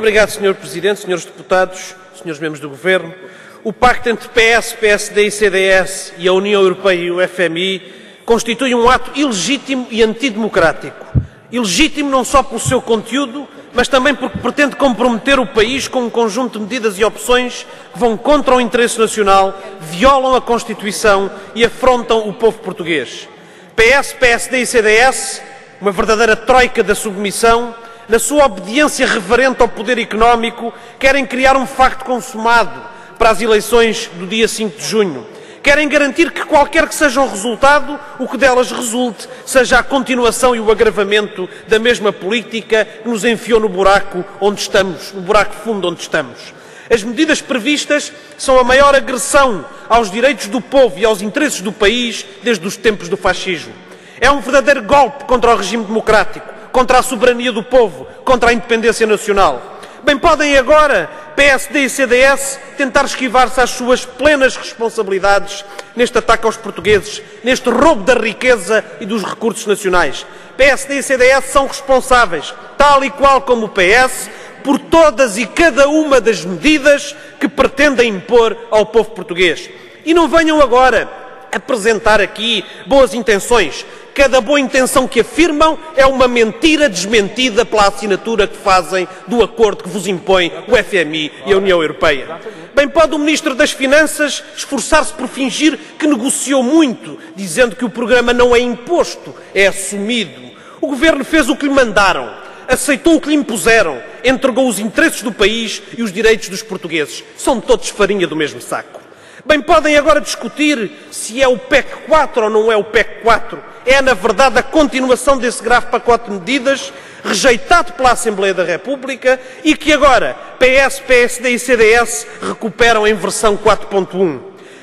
Obrigado, Sr. Presidente, Srs. Deputados, Srs. Membros do Governo. O pacto entre PS, PSD e CDS e a União Europeia e o FMI constitui um ato ilegítimo e antidemocrático. Ilegítimo não só pelo seu conteúdo, mas também porque pretende comprometer o país com um conjunto de medidas e opções que vão contra o interesse nacional, violam a Constituição e afrontam o povo português. PS, PSD e CDS, uma verdadeira troika da submissão, na sua obediência reverente ao poder económico, querem criar um facto consumado para as eleições do dia 5 de junho. Querem garantir que, qualquer que seja o resultado, o que delas resulte seja a continuação e o agravamento da mesma política que nos enfiou no buraco onde estamos, no buraco fundo onde estamos. As medidas previstas são a maior agressão aos direitos do povo e aos interesses do país desde os tempos do fascismo. É um verdadeiro golpe contra o regime democrático, contra a soberania do povo, contra a independência nacional. Bem, podem agora PSD e CDS tentar esquivar-se às suas plenas responsabilidades neste ataque aos portugueses, neste roubo da riqueza e dos recursos nacionais. PSD e CDS são responsáveis, tal e qual como o PS, por todas e cada uma das medidas que pretendem impor ao povo português. E não venham agora apresentar aqui boas intenções. Cada boa intenção que afirmam é uma mentira desmentida pela assinatura que fazem do acordo que vos impõe o FMI e a União Europeia. Bem, pode o Ministro das Finanças esforçar-se por fingir que negociou muito, dizendo que o programa não é imposto, é assumido. O Governo fez o que lhe mandaram, aceitou o que lhe impuseram, entregou os interesses do país e os direitos dos portugueses. São todos farinha do mesmo saco. Bem, podem agora discutir se é o PEC 4 ou não é o PEC 4. É, na verdade, a continuação desse grave pacote de medidas rejeitado pela Assembleia da República e que agora PS, PSD e CDS recuperam em versão 4.1.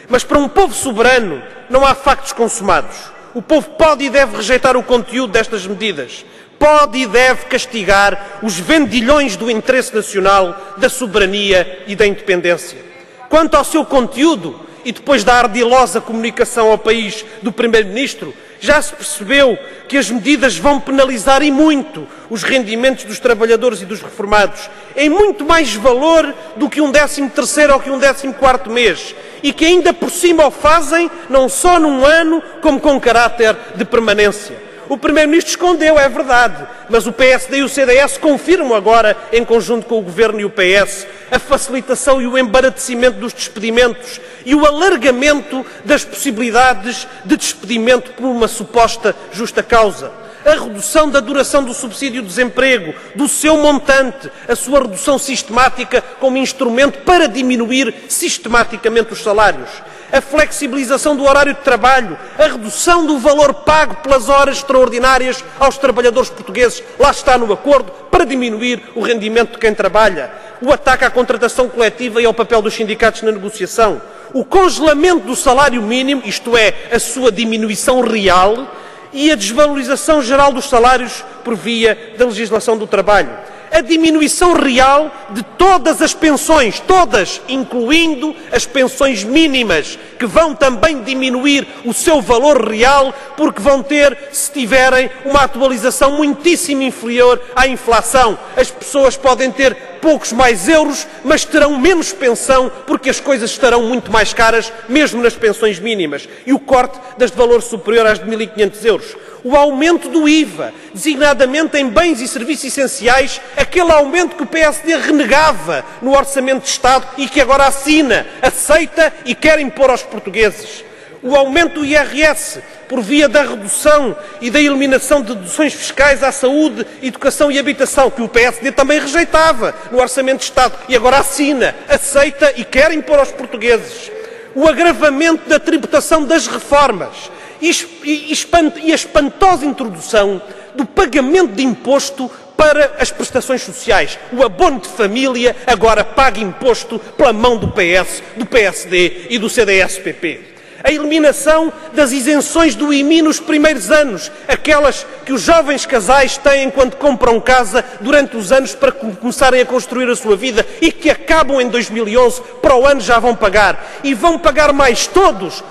Mas para um povo soberano não há factos consumados. O povo pode e deve rejeitar o conteúdo destas medidas. Pode e deve castigar os vendilhões do interesse nacional, da soberania e da independência. Quanto ao seu conteúdo, e depois da ardilosa comunicação ao país do Primeiro-Ministro, já se percebeu que as medidas vão penalizar e muito os rendimentos dos trabalhadores e dos reformados, em muito mais valor do que um 13º ou que um 14º mês, e que ainda por cima o fazem não só num ano, como com caráter de permanência. O Primeiro-Ministro escondeu, é verdade, mas o PSD e o CDS confirmam agora, em conjunto com o Governo e o PS, a facilitação e o embaraçamento dos despedimentos e o alargamento das possibilidades de despedimento por uma suposta justa causa. A redução da duração do subsídio de desemprego, do seu montante, a sua redução sistemática como instrumento para diminuir sistematicamente os salários. A flexibilização do horário de trabalho, a redução do valor pago pelas horas extraordinárias aos trabalhadores portugueses, lá está no acordo, para diminuir o rendimento de quem trabalha. O ataque à contratação coletiva e ao papel dos sindicatos na negociação. O congelamento do salário mínimo, isto é, a sua diminuição real, e a desvalorização geral dos salários por via da legislação do trabalho. A diminuição real de todas as pensões, todas, incluindo as pensões mínimas, que vão também diminuir o seu valor real, porque vão ter, se tiverem, uma atualização muitíssimo inferior à inflação. As pessoas podem ter poucos mais euros, mas terão menos pensão, porque as coisas estarão muito mais caras, mesmo nas pensões mínimas. E o corte das de valor superior às de 1.500 euros. O aumento do IVA, designadamente em bens e serviços essenciais, aquele aumento que o PSD renegava no Orçamento de Estado e que agora assina, aceita e quer impor aos portugueses. O aumento do IRS, por via da redução e da eliminação de deduções fiscais à saúde, educação e habitação, que o PSD também rejeitava no Orçamento de Estado e agora assina, aceita e quer impor aos portugueses. O agravamento da tributação das reformas e a espantosa introdução do pagamento de imposto para as prestações sociais. O abono de família agora paga imposto pela mão do PS, do PSD e do CDS-PP. A eliminação das isenções do IMI nos primeiros anos, aquelas que os jovens casais têm quando compram casa durante os anos para começarem a construir a sua vida e que acabam em 2011, para o ano já vão pagar. E vão pagar mais todos,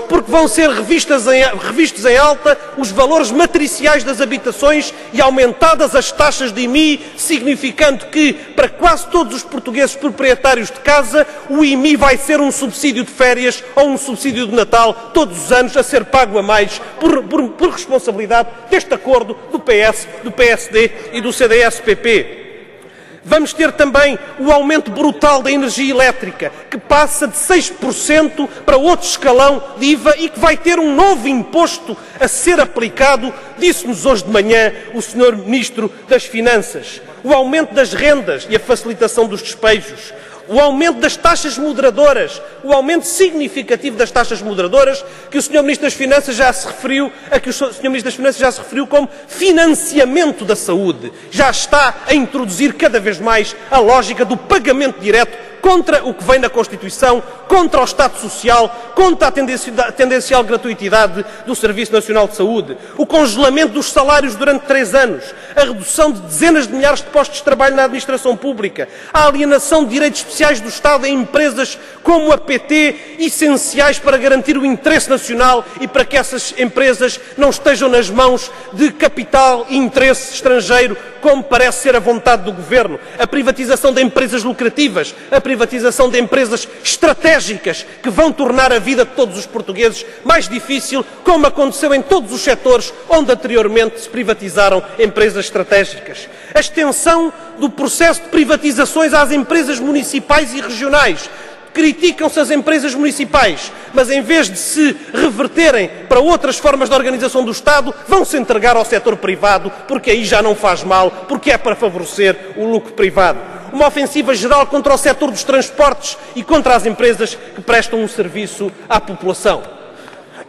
porque vão ser revistos em alta os valores matriciais das habitações e aumentadas as taxas de IMI, significando que, para quase todos os portugueses proprietários de casa, o IMI vai ser um subsídio de férias ou um subsídio de Natal todos os anos a ser pago a mais por responsabilidade deste acordo do PS, do PSD e do CDS-PP. Vamos ter também o aumento brutal da energia elétrica, que passa de 6% para outro escalão de IVA e que vai ter um novo imposto a ser aplicado, disse-nos hoje de manhã o Sr. Ministro das Finanças. O aumento das rendas e a facilitação dos despejos. O aumento das taxas moderadoras, o aumento significativo das taxas moderadoras, que o Sr. Ministro das Finanças já se referiu, como financiamento da saúde. Já está a introduzir cada vez mais a lógica do pagamento direto contra o que vem na Constituição, contra o Estado Social, contra a tendencial gratuitidade do Serviço Nacional de Saúde, o congelamento dos salários durante 3 anos, a redução de dezenas de milhares de postos de trabalho na administração pública, a alienação de direitos especiais do Estado em empresas como a PT, essenciais para garantir o interesse nacional e para que essas empresas não estejam nas mãos de capital e interesse estrangeiro, como parece ser a vontade do Governo, a privatização de empresas lucrativas, a privatização de empresas estratégicas que vão tornar a vida de todos os portugueses mais difícil, como aconteceu em todos os setores onde anteriormente se privatizaram empresas estratégicas. A extensão do processo de privatizações às empresas municipais e regionais. Criticam-se as empresas municipais, mas em vez de se reverterem para outras formas de organização do Estado, vão-se entregar ao setor privado, porque aí já não faz mal, porque é para favorecer o lucro privado. Uma ofensiva geral contra o setor dos transportes e contra as empresas que prestam um serviço à população.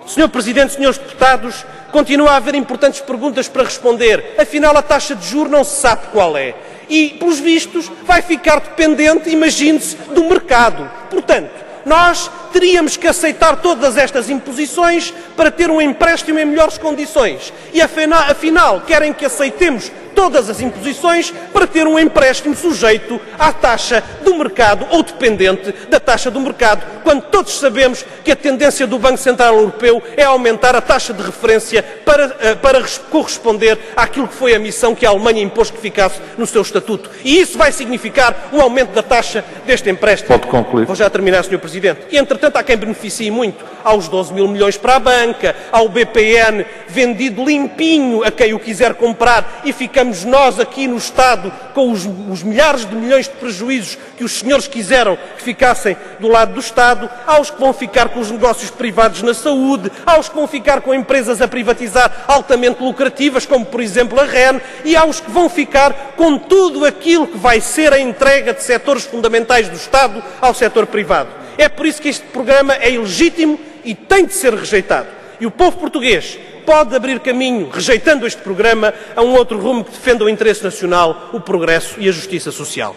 Sr. Presidente, Srs. Deputados, continua a haver importantes perguntas para responder. Afinal, a taxa de juros não se sabe qual é. E, pelos vistos, vai ficar dependente, imagine-se, do mercado. Portanto, nós teríamos que aceitar todas estas imposições para ter um empréstimo em melhores condições. E, afinal, querem que aceitemos todas as imposições para ter um empréstimo sujeito à taxa do mercado ou dependente da taxa do mercado, quando todos sabemos que a tendência do Banco Central Europeu é aumentar a taxa de referência para corresponder àquilo que foi a missão que a Alemanha impôs que ficasse no seu estatuto. E isso vai significar um aumento da taxa deste empréstimo. Pode concluir. Vou já terminar, Sr. Presidente. E, entretanto, há quem beneficie muito. Aos 12 mil milhões para a banca, ao BPN vendido limpinho a quem o quiser comprar e ficamos nós aqui no Estado com os milhares de milhões de prejuízos que os senhores quiseram que ficassem do lado do Estado, aos que vão ficar com os negócios privados na saúde, aos que vão ficar com empresas a privatizar altamente lucrativas, como por exemplo a REN, e aos que vão ficar com tudo aquilo que vai ser a entrega de setores fundamentais do Estado ao setor privado. É por isso que este programa é ilegítimo e tem de ser rejeitado. E o povo português pode abrir caminho, rejeitando este programa, a um outro rumo que defenda o interesse nacional, o progresso e a justiça social.